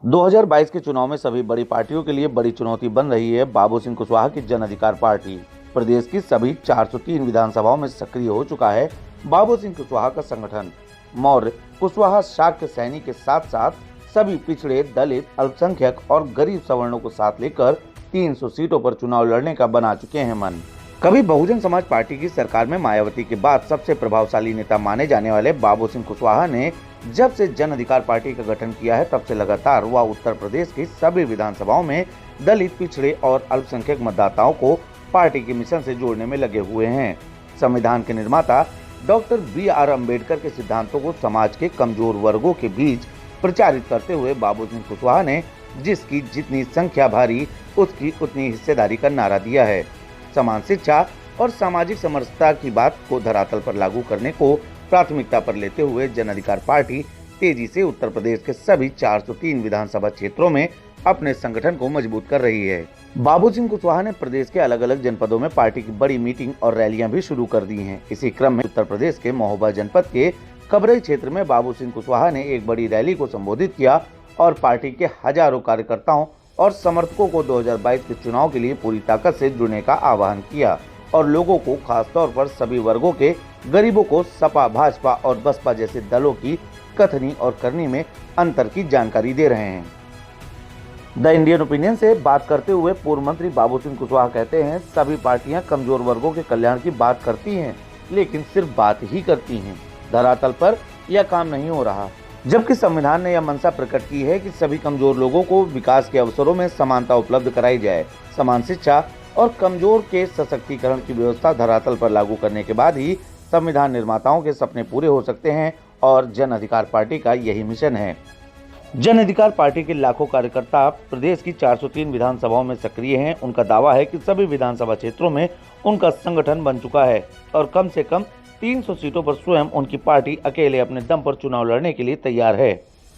2022 के चुनाव में सभी बड़ी पार्टियों के लिए बड़ी चुनौती बन रही है बाबू सिंह कुशवाहा की जन अधिकार पार्टी। प्रदेश की सभी 403 विधानसभाओं में सक्रिय हो चुका है बाबू सिंह कुशवाहा का संगठन। मौर्य कुशवाहा शाक्य सैनी के साथ साथ सभी पिछड़े, दलित, अल्पसंख्यक और गरीब सवर्णों को साथ लेकर 300 सीटों पर चुनाव लड़ने का बना चुके हैं मन। कभी बहुजन समाज पार्टी की सरकार में मायावती के बाद सबसे प्रभावशाली नेता माने जाने वाले बाबू सिंह कुशवाहा ने जब से जन अधिकार पार्टी का गठन किया है, तब से लगातार वह उत्तर प्रदेश की सभी विधानसभाओं में दलित, पिछड़े और अल्पसंख्यक मतदाताओं को पार्टी के मिशन से जोड़ने में लगे हुए हैं। संविधान के निर्माता डॉक्टर बी.आर. अम्बेडकर के सिद्धांतों को समाज के कमजोर वर्गों के बीच प्रचारित करते हुए बाबू सिंह कुशवाहा ने जिसकी जितनी संख्या भारी, उसकी उतनी हिस्सेदारी का नारा दिया है। समान शिक्षा और सामाजिक समरसता की बात को धरातल पर लागू करने को प्राथमिकता पर लेते हुए जन अधिकार पार्टी तेजी से उत्तर प्रदेश के सभी 403 विधानसभा क्षेत्रों में अपने संगठन को मजबूत कर रही है। बाबू सिंह कुशवाहा ने प्रदेश के अलग अलग जनपदों में पार्टी की बड़ी मीटिंग और रैलियां भी शुरू कर दी हैं। इसी क्रम में उत्तर प्रदेश के महोबा जनपद के कबरई क्षेत्र में बाबू सिंह कुशवाहा ने एक बड़ी रैली को संबोधित किया और पार्टी के हजारों कार्यकर्ताओं और समर्थकों को 2022 के चुनाव के लिए पूरी ताकत से जुड़ने का आह्वान किया और लोगों को खासतौर पर सभी वर्गों के गरीबों को सपा, भाजपा और बसपा जैसे दलों की कथनी और करनी में अंतर की जानकारी दे रहे हैं। द इंडियन ओपिनियन से बात करते हुए पूर्व मंत्री बाबू सिंह कुशवाहा कहते हैं, सभी पार्टियां कमजोर वर्गों के कल्याण की बात करती हैं, लेकिन सिर्फ बात ही करती हैं। धरातल पर यह काम नहीं हो रहा। जबकि संविधान ने यह मंशा प्रकट की है कि सभी कमजोर लोगों को विकास के अवसरों में समानता उपलब्ध कराई जाए। समान शिक्षा और कमजोर के सशक्तिकरण की व्यवस्था धरातल पर लागू करने के बाद ही संविधान निर्माताओं के सपने पूरे हो सकते हैं और जन अधिकार पार्टी का यही मिशन है। जन अधिकार पार्टी के लाखों कार्यकर्ता प्रदेश की 403 विधानसभाओं में सक्रिय हैं। उनका दावा है कि सभी विधानसभा क्षेत्रों में उनका संगठन बन चुका है और कम से कम 300 सीटों पर स्वयं उनकी पार्टी अकेले अपने दम पर चुनाव लड़ने के लिए तैयार है।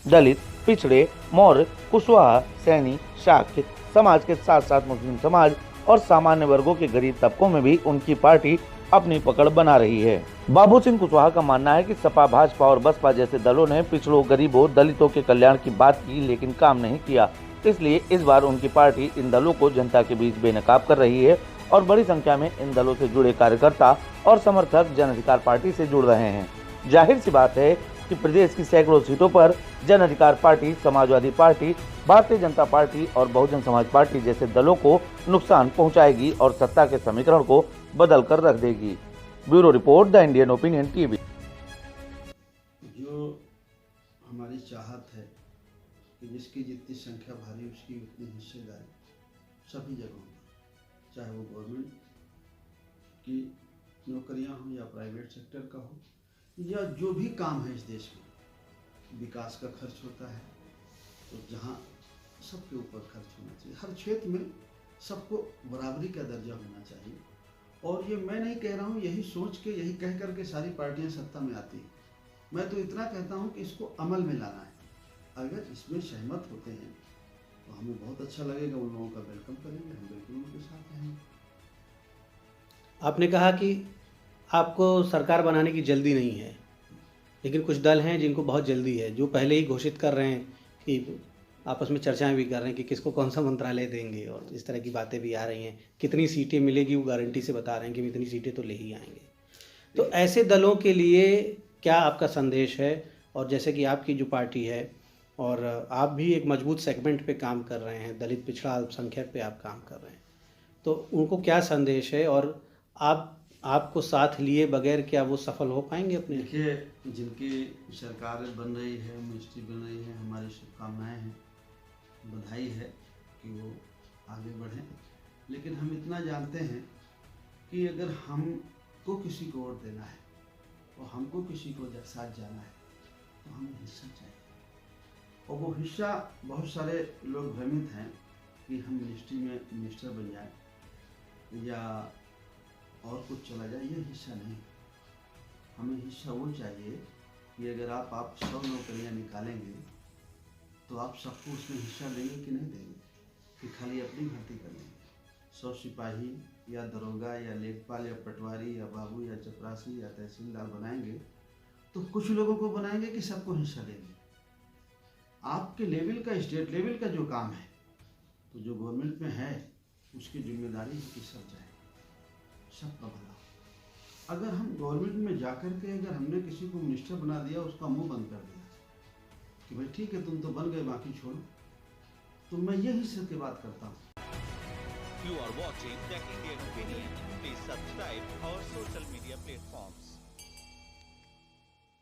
दलित, पिछड़े, मौर्य, कुशवाहा, सैनी, शाक्य समाज के साथ साथ मुस्लिम समाज और सामान्य वर्गों के गरीब तबकों में भी उनकी पार्टी अपनी पकड़ बना रही है। बाबू सिंह कुशवाहा का मानना है कि सपा, भाजपा और बसपा जैसे दलों ने पिछड़ों, गरीबों, दलितों के कल्याण की बात की लेकिन काम नहीं किया। इसलिए इस बार उनकी पार्टी इन दलों को जनता के बीच बेनकाब कर रही है और बड़ी संख्या में इन दलों से जुड़े कार्यकर्ता और समर्थक जन अधिकार पार्टी से जुड़ रहे हैं। जाहिर सी बात है कि प्रदेश की सैकड़ों सीटों पर जन अधिकार party, Samajwadi party, Bharatiya Janata party और बहुजन समाज पार्टी जैसे दलों को नुकसान पहुंचाएगी और सत्ता के समीकरण को बदल कर रख देगी। Bureau report, the Indian opinion TV. जो हमारी चाहत है कि जिसकी जितनी संख्या भारी उसकी उतनी हिस्सेदारी सभी जगहों पर, चाहे वो गवर्नमेंट की नौकरियां हो या प्राइवेट सेक्टर का हो या जो भी काम है इस देश में, विकास का खर्च होता है तो जहाँ सबके ऊपर खर्च होना चाहिए। हर क्षेत्र में सबको बराबरी का दर्जा होना चाहिए। और ये मैं नहीं कह रहा हूँ, यही सोच के, यही कह करके सारी पार्टियां सत्ता में आती हैं। मैं तो इतना कहता हूँ कि इसको अमल में लाना है। अगर इसमें सहमत होते हैं तो हमें बहुत अच्छा लगेगा, उन लोगों का वेलकम करेंगे, हम बिल्कुल उनके साथ रहेंगे। आपने कहा कि आपको सरकार बनाने की जल्दी नहीं है, लेकिन कुछ दल हैं जिनको बहुत जल्दी है, जो पहले ही घोषित कर रहे हैं कि आपस में चर्चाएं भी कर रहे हैं कि किसको कौन सा मंत्रालय देंगे और इस तरह की बातें भी आ रही हैं। कितनी सीटें मिलेगी वो गारंटी से बता रहे हैं कि इतनी सीटें तो ले ही आएंगे। तो ऐसे दलों के लिए क्या आपका संदेश है? और जैसे कि आपकी जो पार्टी है और आप भी एक मजबूत सेगमेंट पे काम कर रहे हैं, दलित, पिछड़ा, अल्पसंख्यक पे आप काम कर रहे हैं, तो उनको क्या संदेश है और आपको साथ लिए बगैर क्या वो सफल हो पाएंगे अपने? देखिए, जिनकी सरकार बन रही है, मिनिस्ट्री बन रही है, हमारी शुभकामनाएं हैं, बधाई है कि वो आगे बढ़ें। लेकिन हम इतना जानते हैं कि अगर हमको किसी को वोट देना है और हमको किसी को साथ जाना है तो हमें हिस्सा चाहिए। और वो हिस्सा, बहुत सारे लोग भ्रमित हैं कि हम मिनिस्ट्री में मिनिस्टर बन जाए या और कुछ चला जाए, ये हिस्सा नहीं। हमें हिस्सा वो चाहिए कि अगर आप 100 नौकरियाँ निकालेंगे तो आप सबको उसमें हिस्सा देंगे कि नहीं देंगे, कि खाली अपनी भर्ती करेंगे। 100 सिपाही या दरोगा या लेखपाल या पटवारी या बाबू या चपरासी या तहसीलदार बनाएंगे तो कुछ लोगों को बनाएंगे कि सबको हिस्सा देंगे। आपके लेवल का, स्टेट लेवल का जो काम है, तो जो गवर्नमेंट में है उसकी जिम्मेदारी है कि सब जाए, सबका भला। अगर हम गवर्नमेंट में जाकर के अगर हमने किसी को मिनिस्टर बना दिया, उसका मुंह बंद कर दिया कि भाई ठीक है तुम तो बन गए, बाकी छोड़ो, तो मैं यही सत्य बात करता हूँ। You are watching Tech Indian Opinion. Please subscribe our social media platforms.